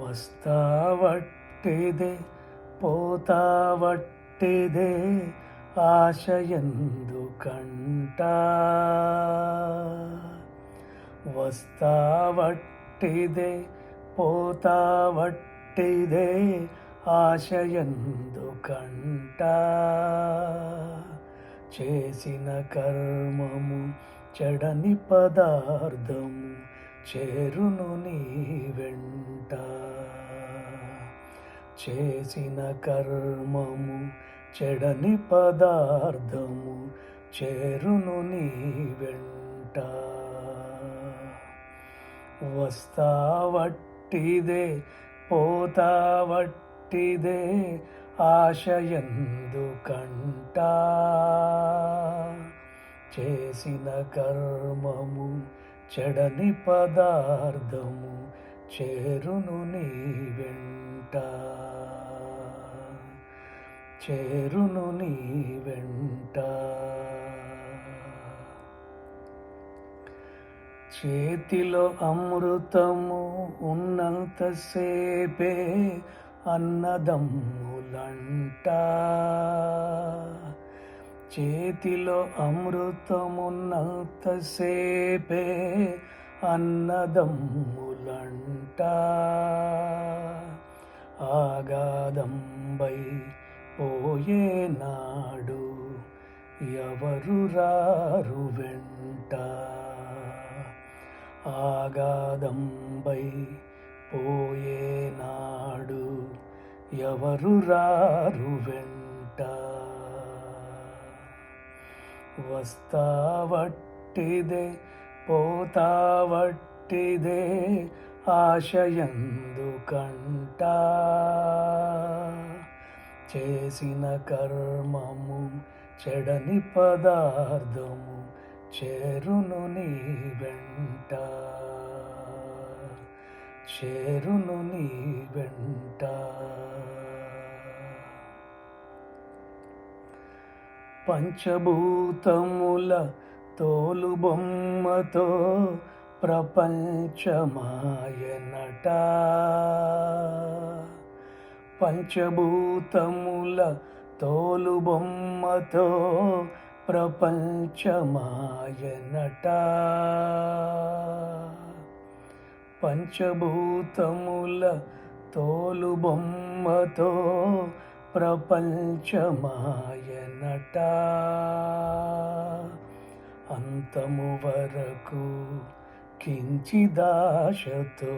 వస్తావట్టిదే పోతావట్టిదే ఆశయందుకంట వస్తావట్టిదే పోతావట్టిదే ఆశయందుకంట చేసిన కర్మము చెడని పదార్థము చేరును నీ వెంట చేసిన కర్మము చెడని పదార్థము చేరును నీ వెంట వస్తావట్టిదే పోతావట్టిదే ఆశయందుకంట చేసిన కర్మము చెడని పదార్థము చేరును నీ వెంట చేరును నీ వెంట చేతిలో అమృతము ఉన్నంతసేపే అన్నదమ్ములంట చేతిలో అమృతమున్నంతసేపే అన్నదమ్ములంట ఆగాదంబై పోయేనాడు ఎవరు రారు వెంట ఆగాదంబై పోయేనాడు ఎవరు రారు వెంట వస్తావట్టిదే పోతావట్టిదే ఆశయందుకంట చేసిన కర్మము చెడని పదార్థము చేరును నీ వెంట చేరును నీ వెంట పంచభూతముల తోలుబొమ్మతో ప్రపంచమాయనట పంచభూతముల తోలుబొమ్మతో ప్రపంచమాయనట పంచభూతముల తోలుబొమ్మతో ప్రపంచమాయనట అంతము వరకు కించిదాశతో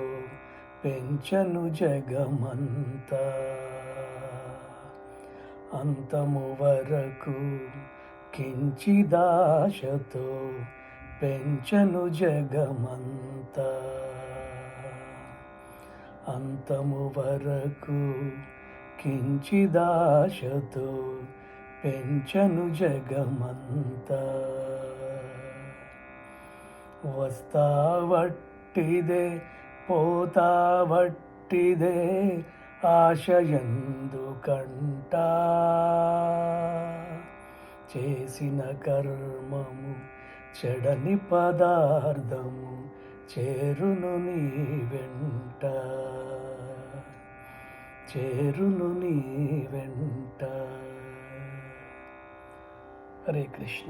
పెంచను జగమంతా అంతము వరకు కించిదాశతో పెంచను జగమంతా అంతము వరకు కించిదాశతో పెంచను జగమంతా వస్తావట్టిదే పోతావట్టిదే ఆశయందుకంట చేసిన కర్మము చెడని పదార్థము చేరును నీ వెంట చేరును నీ వెంట. హరే కృష్ణ.